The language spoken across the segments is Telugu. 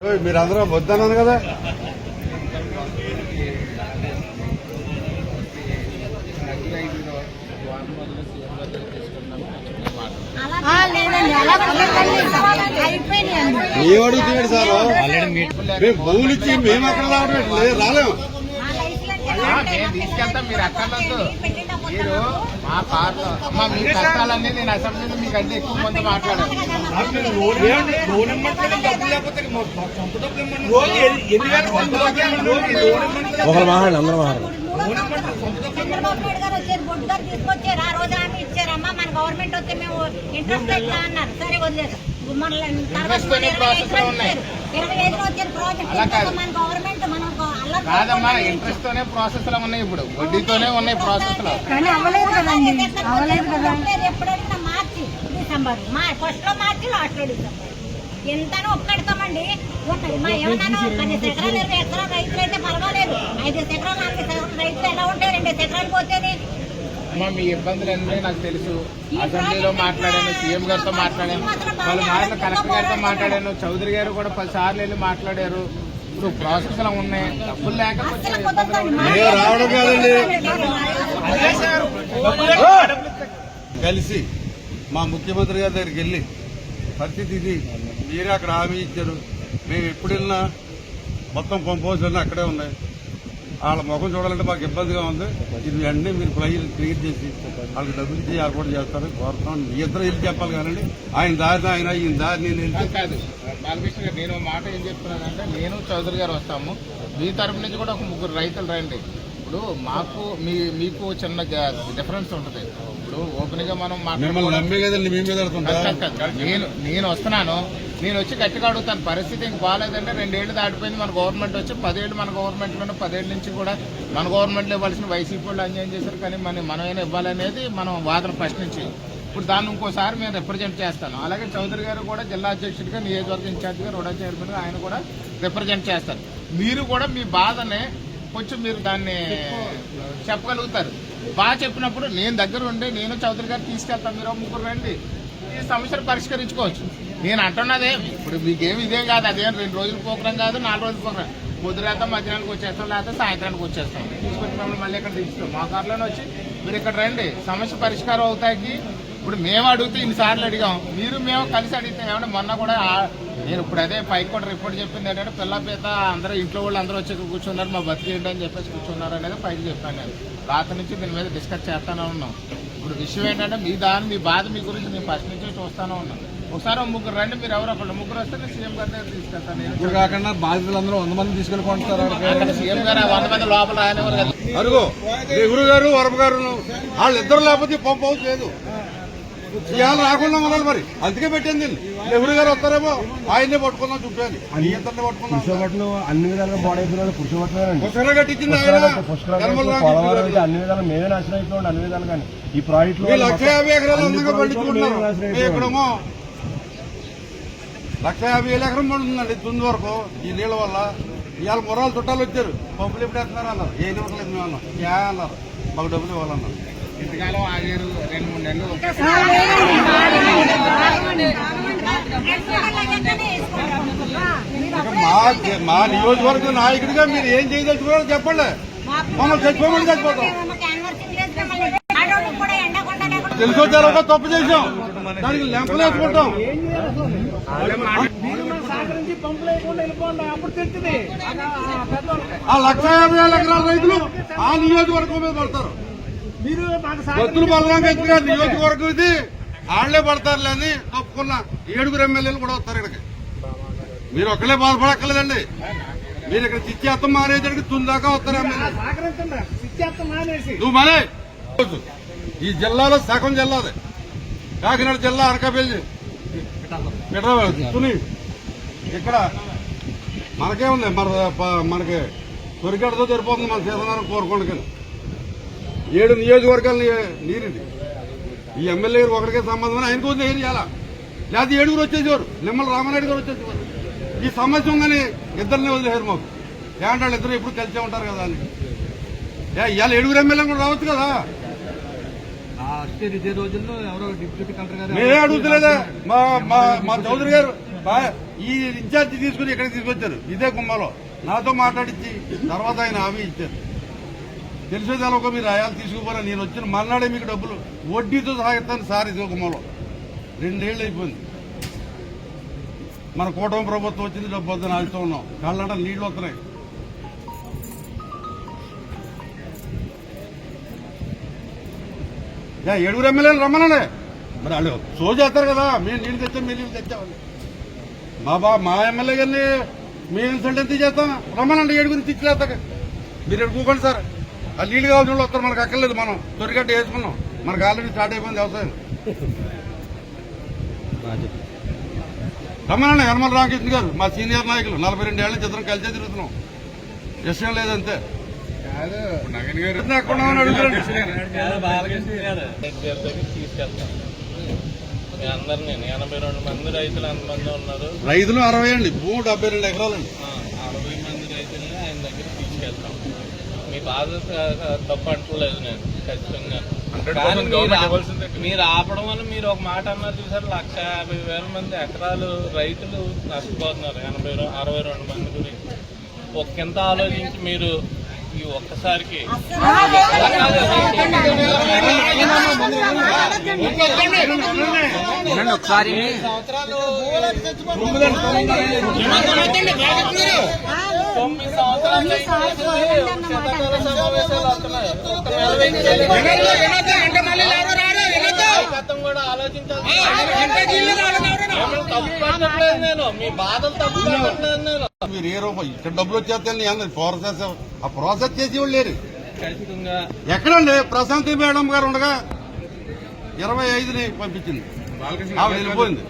మీరందరూ వద్దన్నాను కదా. మేము అడుగుతున్నాడు సార్, మేము భూములు ఇచ్చి మేము అక్కడ రాలేము. మేము తీసుకెళ్తాం, మీరు అక్కర్లేదు. మీరు మా కార్లో అమ్మ మీ కష్టాలన్నీ నేను అసెంబ్లీలో మీకు అన్ని ఎక్కువ మంది మాట్లాడాను. ఒకరు మాట్లాడండి, అందరూ మాట్లాడండి. చంద్రబాబు నాయుడు గారు వచ్చారు, బొడ్డు గారు తీసుకొచ్చారు. ఆ రోజు ఆమె ఇచ్చారమ్మా, మన గవర్నమెంట్ వస్తే మేము ఇంట్రెస్ట్ ఎట్లా అన్నారు. సరే వదిలేదు. మన 25 వచ్చారు ప్రాజెక్ట్. మన గవర్నమెంట్ మనం కాదమ్మా, ఇంట్రెస్ట్ తోనే ప్రాసెస్ లో ఉన్నాయి, ఇప్పుడు వడ్డీతోనే ఉన్నాయి ప్రాసెస్ లో. ఎప్పుడైనా మార్చి డిసెంబర్ ఫస్ట్ లో మార్చి లాస్ట్ లో డిసెంబర్ ఎంతనో ఒక్కడతామండి. మా ఏమన్నా 10 ఎకరాలు 20 ఎకరాలు రైతులు అయితే పర్వాలేదు. 5 ఎకరాలు 4 ఎకరాలు రైతులు ఎలా ఉంటాయి? 2 ఎకరాలు పోతేనే. మీ ఇబ్బందులు అన్నీ నాకు తెలుసు. అసెంబ్లీలో మాట్లాడాను, సీఎం గారితో మాట్లాడాను, పలు మార్లు కలెక్టర్ గారితో మాట్లాడాను, చౌదరి గారు కూడా 10 సార్లు వెళ్ళి మాట్లాడారు. ఇప్పుడు ప్రాసెస్ లో ఉన్నాయి, డబ్బులు లేకపోతే రావడం కాదండి. కలిసి మా ముఖ్యమంత్రి గారి దగ్గరికి వెళ్ళి పరిస్థితి ఇది, మీరే అక్కడ హామీ ఇచ్చారు, మేము ఎప్పుడు వెళ్ళినా మొత్తం కంపోజర్లు అక్కడే ఉన్నాయి, వాళ్ళ ముఖం చూడాలంటే మాకు ఇబ్బందిగా ఉంది, ఇది వెంటనే మీరు క్లియర్ చేసి వాళ్ళకి డబ్బులు ఇచ్చి ఏర్పాటు చేస్తారు కోరుతాం. మీ ఇద్దరు వెళ్ళి చెప్పాలి కానండి, ఆయన దారి ఆయన ఈయన దారి నేను వెళ్తే కాదు. బాలకృష్ణ గారు, నేను మాట ఏం చెప్తున్నానంటే, నేను చౌదరి గారు వస్తాము, మీ తరపు నుంచి కూడా ఒక 3 రైతులు రండి. ఇప్పుడు మాకు మీకు చిన్న డిఫరెన్స్ ఉంటుంది. ఇప్పుడు ఓపెన్ గా మనం నమ్మే కదండి మీ మీద. నేను వస్తున్నాను, నేను వచ్చి గట్టిగా అడుగుతాను. పరిస్థితి ఇంక బాగాలేదంటే 2 ఏళ్లు దాటిపోయింది. మన గవర్నమెంట్ వచ్చి 10 ఏళ్ళు మన గవర్నమెంట్లోనే, 10 ఏళ్ళ నుంచి కూడా మన గవర్నమెంట్లో ఇవ్వాల్సిన వైసీపీ వాళ్ళు అన్యాయం చేశారు, కానీ మనమైనా ఇవ్వాలనేది మనం వాదన ఫస్ట్ నుంచి. ఇప్పుడు దాన్ని ఇంకోసారి మేము రిప్రజెంట్ చేస్తాను. అలాగే చౌదరి గారు కూడా జిల్లా అధ్యక్షుడిగా, నియోజకవర్గ ఇన్ఛార్జిగా, రోడా చైర్మన్గా ఆయన కూడా రిప్రజెంట్ చేస్తారు. మీరు కూడా మీ బాధనే కొంచెం మీరు దాన్ని చెప్పగలుగుతారు. బాగా చెప్పినప్పుడు నేను దగ్గర ఉండి నేను చౌదరి గారు తీసుకెళ్తాను, మీరు 3 రండి, ఈ సమస్యను పరిష్కరించుకోవచ్చు. నేను అంటున్నదే, ఇప్పుడు మీకేమి ఇదేం కాదు, అదేం 2 రోజుల ప్రోగ్రాం కాదు, 4 రోజుల ప్రోగ్రాం. పొద్దురాత మధ్యాహ్నానికి వచ్చేస్తాం, లేకపోతే సాయంత్రానికి వచ్చేస్తాం. తీసుకొచ్చి మిమ్మల్ని మళ్ళీ ఇక్కడ తీసుకుంటాం. మా కార్లోనే వచ్చి మీరు ఇక్కడ రండి, సమస్య పరిష్కారం అవుతాయి. ఇప్పుడు మేము అడిగితే ఇన్నిసార్లు అడిగాం, మీరు మేము కలిసి అడిగితే ఏమంటే మొన్న కూడా నేను ఇప్పుడు అదే పైకి కూడా రిపోర్ట్ చెప్పింది ఏంటంటే, పిల్ల పీత అందరూ ఇంట్లో వాళ్ళు అందరూ వచ్చి కూర్చున్నారు, మా బతికి ఏంటి అని చెప్పేసి కూర్చున్నారు అనేది పైకి చెప్పాను. నేను రాత్రి నుంచి దీని మీద డిస్కస్ చేస్తానే ఉన్నాం. ఇప్పుడు విషయం ఏంటంటే, మీ బాధ మీ గురించి నేను ఫస్ట్ నుంచి చూస్తానే ఉన్నాను. ఒకసారి 3 రండి, మీరు ఎవరో ఒకళ్ళు 3 వస్తే నేను సీఎం గారి దగ్గర తీసుకెళ్తాను. నేను కాకుండా బాధితులందరూ 100 మంది తీసుకెళ్ళిపోతారు. సీఎం గారు 100 మంది లోపల రానివారు కదా. అరుగు నెహ్రూ గారు వరప గారు వాళ్ళిద్దరు లేకపోతే పంప్ హౌస్ లేదు. ఇవాళ రాకుండా ఉండాలి మరి, అందుకే పెట్టింది. నెహ్రూ గారు వస్తారేమో, ఆయన్నే పట్టుకుందాం చూపాను, ఇద్దరిని పట్టుకున్నాం. అన్ని విధాలుగా బాడైపోయిన పుష్కరాలు కట్టించింది ఆయన. అన్ని విధాలు మేమే నాశనం అయిపోయింది, అన్ని విధాలు. కానీ ఈ ప్రాజెక్ట్ 150 ఎకరాలు అందంగా పండించుకుంటున్నాం. ఇక్కడేమో 150,000 ఎకరం పండుతుందండి తుంది వరకు ఈ నీళ్ళ వల్ల. ఇవాళ మొరాలు చుట్టాలు వచ్చారు, పంపులు ఎప్పుడు వేస్తున్నారు అన్నారు. ఏ నిమిషాలు మేము అన్నాం, అన్నారు మాకు డబ్బులు ఇవ్వాలన్నారు. ఇంతకాలం ఆగారు 2-3 నెలలు. మా నియోజకవర్గ నాయకుడిగా మీరు ఏం చేయదలుచుకున్నారో చెప్పండి, మమ్మల్ని చచ్చిపోమని చచ్చిపోతాం. తెలుసో తెలవక తప్పు చేసాం, దానికి లెంపలు వేసుకుంటాం. ఆ 150,000 ఎకరాల రైతులు ఆ నియోజకవర్గం మీద పడతారు. భక్తులు బలరాంగా నియోజకవర్గం ఇది, వాళ్లే పడతారులే అని తప్పుకున్న 7 ఎమ్మెల్యేలు కూడా వస్తారు ఇక్కడికి. మీరు ఒక్కలే బాధపడక్కర్లేదండి, మీరు ఇక్కడ చిచ్చేత్తం మానేసరికి తుందాకా వస్తారు ఎమ్మెల్యే. నువ్వు మానే. ఈ జిల్లాలో సగం జిల్లాది కాకినాడ జిల్లా, అనకాపల్లి, తుని. ఇక్కడ మనకే ఉంది, మనకి తొరిగడతో సరిపోతుంది మన సీతనారాయణ కోరుకోండి. 7 నియోజకవర్గాలు నీరింది. ఈ ఎమ్మెల్యే గారు ఒకరికే సంబంధం, ఆయనకు నీరు ఇవ్వాలా, లేదా 7 వచ్చేసేవారు. నిమ్మల రామారెడ్డి గారు వచ్చేసేవారు. ఈ సమస్య ఉందని ఇద్దరిని వదిలేరు మాకు. ఏమంటే వాళ్ళు ఇద్దరు ఎప్పుడు కలిసే ఉంటారు కదా అని. ఇవాళ 7 ఎమ్మెల్యే కూడా రావచ్చు కదా. రోజుల్లో ఎవరో డిప్యూటీ కలెక్టర్ గారు మేమే అడుగుతలేదా, మా చౌదరి గారు ఈ ఇన్ఛార్జి తీసుకుని ఇక్కడికి తీసుకొచ్చారు ఇదే గుమ్మలో నాతో మాట్లాడించి తర్వాత ఆయన హామీ ఇచ్చారు. తెలిసేది ఒక మీరు ఆయాలు తీసుకుపోరా, నేను వచ్చిన మర్నాడే మీకు డబ్బులు వడ్డీతో సాగిస్తాను సార్. ఇదే గుమ్మలో 2 ఏళ్ళు అయిపోయింది. మన కూటమి ప్రభుత్వం వచ్చింది, డబ్బు వద్దని ఆడుతూ ఉన్నాం. కళ్ళంట నీళ్లు వస్తున్నాయి. ఏడుగురు ఎమ్మెల్యేలు రమ్మనండి. మరి వాళ్ళు షో చేస్తారు కదా, మేము నీళ్ళు తెచ్చాం మేము నీళ్ళు తెచ్చామని. మా ఎమ్మెల్యే గారిని మేము ఇన్సల్ట్ ఎంత చేస్తాం, రమ్మనండి. ఏడుగురిని తెచ్చిలేస్తాక మీరు ఎడుకోకండి సార్. ఆ నీళ్ళు కావాల్సిన వాళ్ళు వస్తారు, మనకు అక్కర్లేదు. మనం తొరిగట్టు వేసుకున్నాం, మనకు ఆల్రెడీ స్టార్ట్ అయిపోయింది వ్యవసాయం. రమ్మనండి. యనమల రామకృష్ణ గారు మా సీనియర్ నాయకులు, 42 ఏళ్ళ నుంచి ఇద్దరం కలిసే తిరుగుతున్నాం. విషయం లేదంతే. అందరినీ 82 మంది రైతులు ఎంతమంది ఉన్నారు? రైతులు 60 అండి, భూమి 72 ఎకరాలండి. 60 మంది రైతుల్ని ఆయన దగ్గర తీసుకెళ్తాం. మీ బాధ తప్పు అంటలేదు నేను ఖచ్చితంగా. మీరు ఆపడం వల్ల మీరు ఒక మాట అన్నారు చూసారు, 150,000 మంది ఎకరాలు రైతులు నష్టపోతున్నారు. 62 మంది గురించి ఒక్కింత ఆలోచించి మీరు ఈ ఒక్కసారికి ఒకసారి కూడా ఆలోచించాలి. తప్పు పట్టట్లేదు నేను, మీ బాధలు తప్పు పట్టట్లేదు నేను. మీరు ఏ రూపాయి ఇక్కడ డబ్బులు వచ్చేస్తే ప్రాసెస్ ఆ ప్రాసెస్ చేసేవాళ్ళు లేరు. ఖచ్చితంగా ఎక్కడండి ప్రశాంతి మేడం గారు ఉండగా 25ని పంపించింది, ఆవిడ వెళ్ళిపోయింది.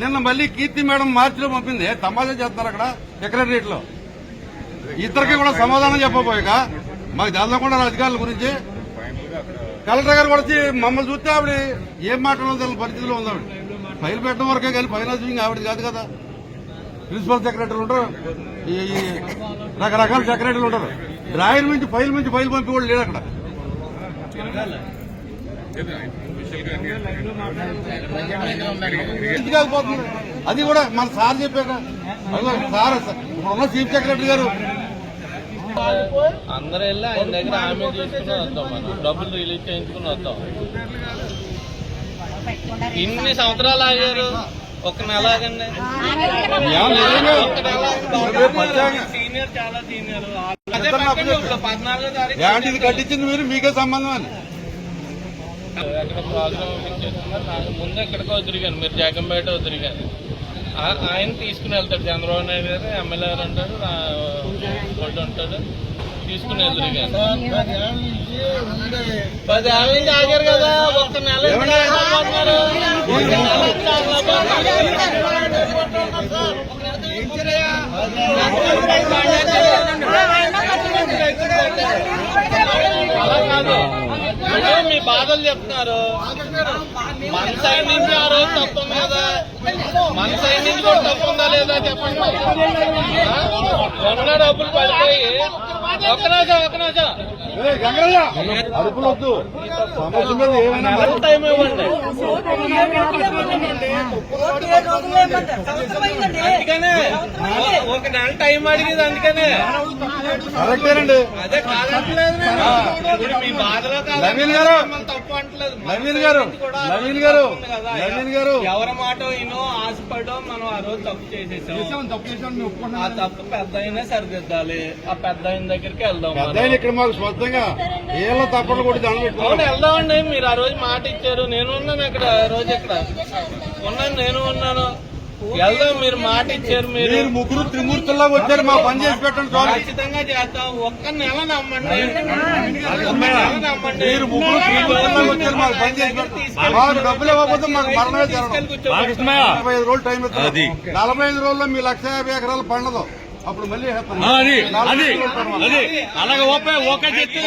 నిన్న మళ్ళీ కీర్తి మేడం మార్చిలో పంపింది. తమాషా చేస్తున్నారు అక్కడ సెక్రటరియట్ లో. ఇద్దరికి కూడా సమాధానం చెప్పబోయాక మాకు తెలకుండా అధికారుల గురించి కలెక్టర్ గారు కూడా వచ్చి మమ్మల్ని చూస్తే ఆవిడ ఏం మాట్లాడాలో పరిస్థితిలో ఉంది. ఆవిడ ఫైల్ పెట్టడం వరకే కానీ ఫైనాన్స్ వింగ్ ఆవిడ కాదు కదా. ప్రిన్సిపల్ సెక్రటరీ ఉంటారు, ఈ రకరకాల సెక్రటరీలు ఉంటారు. డ్రాయర్ నుంచి ఫైల్ పంపి కూడా లేడు అక్కడ. కాకపోతుంది అది కూడా మన సార్ చెప్పాక. సార్ ఇప్పుడున్న చీఫ్ సెక్రటరీ గారు అందరూ వెళ్ళి ఆయన దగ్గర హామీ తీసుకుని వద్దాం, మనం డబ్బులు రిలీజ్ చేయించుకుని వద్దాం. ఇన్ని సంవత్సరాలు ఆగారు, ఒక నెల ఆగండి. సీనియర్ చాలా సీనియర్. 14వ తారీఖు ఇది కట్టించింది మీరు, మీకే సంబంధం అని. ఎక్కడ ప్రోగ్రామ్ చేస్తున్నారు, నాకు ముందు ఎక్కడికో తిరిగాను, మీరు జగంపేట తిరిగాను. ఆయన తీసుకుని వెళ్తాడు, చంద్రబాబు నాయుడు గారు ఎమ్మెల్యే గారు ఉంటాడు, కొట్టు ఉంటాడు, తీసుకుని వెళ్తారు. 10 ఏళ్ళ నుంచి ఆగారు కదా, ఒక్క నెల అలా కాదు. మీ బాధలు చెప్తున్నారు. మన సైడ్ నుంచి ఆ రోజు తప్పుంది కదా, మన సైడ్ నుంచి కూడా తప్పుందా లేదా చెప్పండి. ఉన్న డబ్బులు పడిపోయి ఒక రోజు అరుపులొద్దు, సమస్య మీద ఏమైనా టైం ఇవ్వండి. అందుకనే ఒక నెల టైం అడిగింది. అందుకనే కరెక్టేనండి. అదే కాదట్లేదు నేను. ఇప్పుడు మీ బాధలో నవీన్ గారు, తప్పు అంటలేదు. నవీన్ గారు ఎవరి మాట వినో ఆశపడో మనం ఆ రోజు తప్పు చేసేసాం. ఆ తప్పు పెద్ద అయినా సరిదిద్దాలి. ఆ పెద్ద అయిన దగ్గరికి వెళ్దాం. పెద్ద ఇక్కడ మాకు స్వచ్ఛంగా ఏళ్ళ తప్పట్లు కూడా దండం పెట్టుకోవాలి. వెళ్దామండి. మీరు ఆ రోజు మాట ఇచ్చారు, నేను ఉన్నాను ఇక్కడ. రోజు ఇక్కడ ఉన్నాను, నేను ఉన్నాను. వెళ్దాం, మీరు మాట ఇచ్చారు. మీరు ముగ్గురు త్రిమూర్తుల్లో వచ్చారు, మా పని చేసి పెట్టండి. ఖచ్చితంగా చేస్తాం. ఒక్క నెల నమ్మండి. మీరు ముగ్గురు త్రిమూర్తుల్లో వచ్చారు, మాకు పని చేసి పెట్టండి. మాకు డబ్బులు ఇవ్వకపోతే మాకు మరణమే జరగదు. 45 రోజులు టైం ఇస్తుంది. 45 రోజుల్లో మీ 150 ఎకరాలు పండదు. అప్పుడు మళ్ళీ అలాగే ఓకే చెప్తే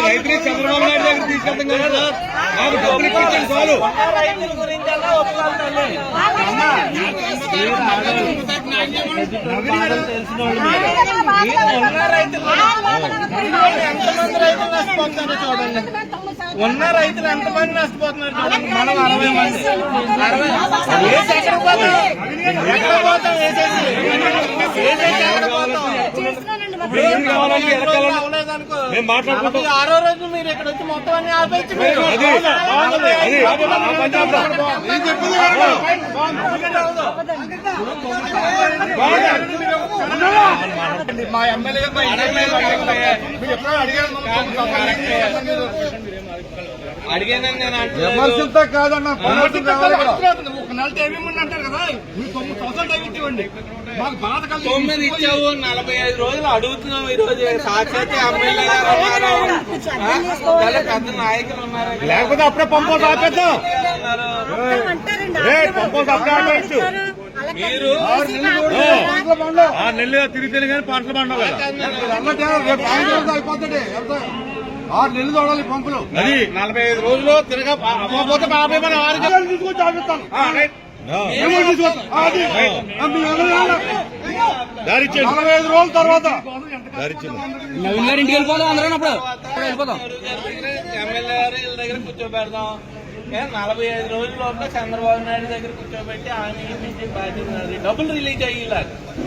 రైతులు చంద్రబాబు నాయుడు దగ్గర తీసుకెళ్తాం కదా సార్, మాకు డబ్బులు ఇప్పించండి చాలు. ఎంతమంది రైతులు నష్టపోతారో చూడండి. ఉన్న రైతులు ఎంతమంది నష్టపోతున్నారు చూడండి. మనం 60 మంది 60 వేసి ఎక్కడ పోతాం? ఎక్కడ పోతాం? వేసేసి ఎక్కడ పోతాం? అవ్వలేదనుకో, అప్పుడు 6వ రోజు మీరు ఇక్కడ వచ్చి మొత్తం అన్ని ఆపేసి మీరు నేను చెప్పింది కాదు. మా ఎమ్మెల్యే అడిగానని నేను విమర్శించే కాదన్న పనులు కావాలి ఇక్కడ. ఒక నెల టైం ఇవ్వండి అంటారు కదా, మీరు 9 సంవత్సరాలు టైం ఇవ్వండి. మాకు బాధ కలిగి 9 ఇచ్చావు, 45 రోజులు అడుగుతున్నావు. ఈ రోజు సాక్షాత్ ఎమ్మెల్యే గారు ఉన్నారు, చాలా పెద్ద నాయకులు ఉన్నారు. లేకపోతే అప్పుడే పంపోజ్ ఆపేద్దాం. పంపోజ్ అప్పుడే ఆపేయచ్చు. మీరు 6 నెలలు తిరిగితేనే కానీ పంటలు పండవు కదా. అన్నట్టే రేపు సాయంత్రం అయిపోతుంది. 6 నెలలు చూడాలి పంపులు. అది 45 రోజులు తిరగ అమ్మకపోతే 50 మన 6 గంటలు తీసుకొచ్చి ఆపిస్తాను. దారిచ్చేది 45 రోజుల తర్వాత దారిచ్చింది. నవీన్ గారు ఇంటికి వెళ్ళిపోదాం, అందరం అప్పుడు వెళ్ళిపోదాం. ఎమ్మెల్యే గారు వీళ్ళ దగ్గర కూర్చోబెడదాం. 45 రోజుల లోపల చంద్రబాబు నాయుడు దగ్గర కూర్చోబెట్టి ఆయన ఇంటికి బాధ్యత డబ్బులు రిలీజ్ అయ్యేలా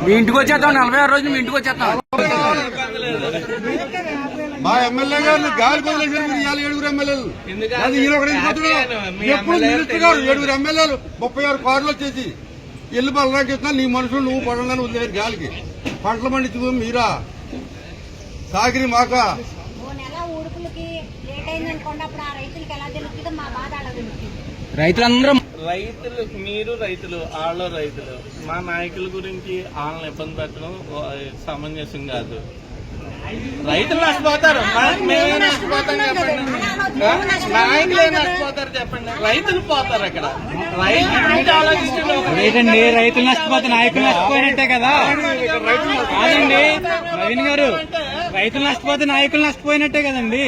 మీ ఇంటికి వచ్చేద్దాం. 46 రోజులు మీ ఇంటికి వచ్చేస్తాం. ఇబ్బంది లేదు. మా ఎమ్మెల్యే గారిని గాలి వదిలేసారు. మీరు ఇవాళ 7 ఎమ్మెల్యేలు. అది ఈయన ఒకడు వెళ్ళిపోతున్నాడు. ఎప్పుడు మినిస్టర్ గారు 7 ఎమ్మెల్యేలు 36 కార్లు వచ్చేసి ఇల్లు బలరాకి ఇస్తున్నా నీ మనుషులు నువ్వు పడంగానే వదిలేరు గాలికి. పంటలు పండించు మీరా సాగిరి మాక. ఓ నెల ఊడుపులకి లేట్ అయిందనుకోండి, అప్పుడు ఆ రైతులకి ఎలా తెలుస్తుందో మా బాధ అలా తెలుస్తుంది. రైతులందరూ రైతులు, మీరు రైతులు, వాళ్ళు రైతులు, మా నాయకుల గురించి వాళ్ళని ఇబ్బంది పెట్టడం సమంజసం కాదు. రైతులు నష్టపోతారు, మేమే నష్టపోతాం చెప్పండి. నాయకులే నష్టపోతారు చెప్పండి. రైతులు పోతారు అక్కడ. రైతుల గురించి ఆలోచించండి. లేదండి, రైతులు నష్టపోతే నాయకులు నష్టపోయినట్టే కదా. కాదండి నవీన్ గారు, రైతులు నష్టపోతే నాయకులు నష్టపోయినట్టే కదండి.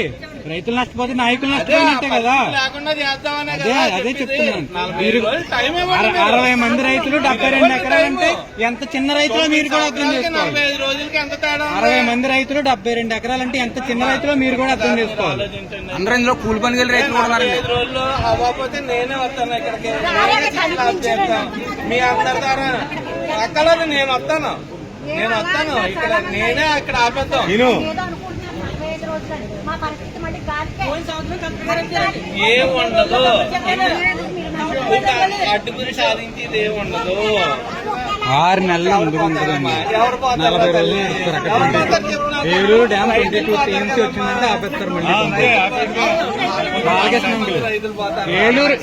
రైతులు నష్టపోతే నాయకులు నష్టపోయినట్టే కదా. లేకుండా చేద్దామనే అదే కదా అదే చెప్తున్నాను. 45 మీరు రోజులు టైం ఇవ్వండి. 60 మంది రైతులు 72 ఎకరాలంటే ఎంత చిన్న రైతులో మీరు కూడా అర్థం చేసుకోవాలి. 45 రోజులకి ఎంత తేడా ఉంది? 60 మంది రైతులు 72 ఎకరాలంటే ఎంత చిన్న రైతులో మీరు కూడా అర్థం చేసుకోవాలి. ఆలోచించండి. అందరూ ఇందులో కూలి పని వెళ్ళి రైతులు కూడా ఉన్నారండి. 45 రోజుల్లో అవ్వకపోతే నేనే వస్తాను ఇక్కడికి. నేనే క్లాస్ చేస్తాను మీ అందరి ద్వారా. అక్కలేదు, నేను వస్తాను ఇక్కడ. నేనే అక్కడ ఆపేద్దాం. ఏదో అనుకుంటున్నాం 45 రోజులు. మా పరిస్థితి మళ్ళీ గాలికే. ఏం ఉండదు. మీరు అడ్డుకుని సాధించేది ఏం ఉండదు. 6 నెలలు ముందు ఉంటుందండి. ఎవరు పోతారు? 40 రోజులు ఇస్తారు అక్కడ. ఎవరు పోతారు చెప్తున్నారు? ఏలూరు డ్యామ్ 22 టీఎంసీ వచ్చిందంటే ఆపేస్తారు మళ్ళీ. బాలకృష్ణ రైతులు పోతారు. ఏలూరు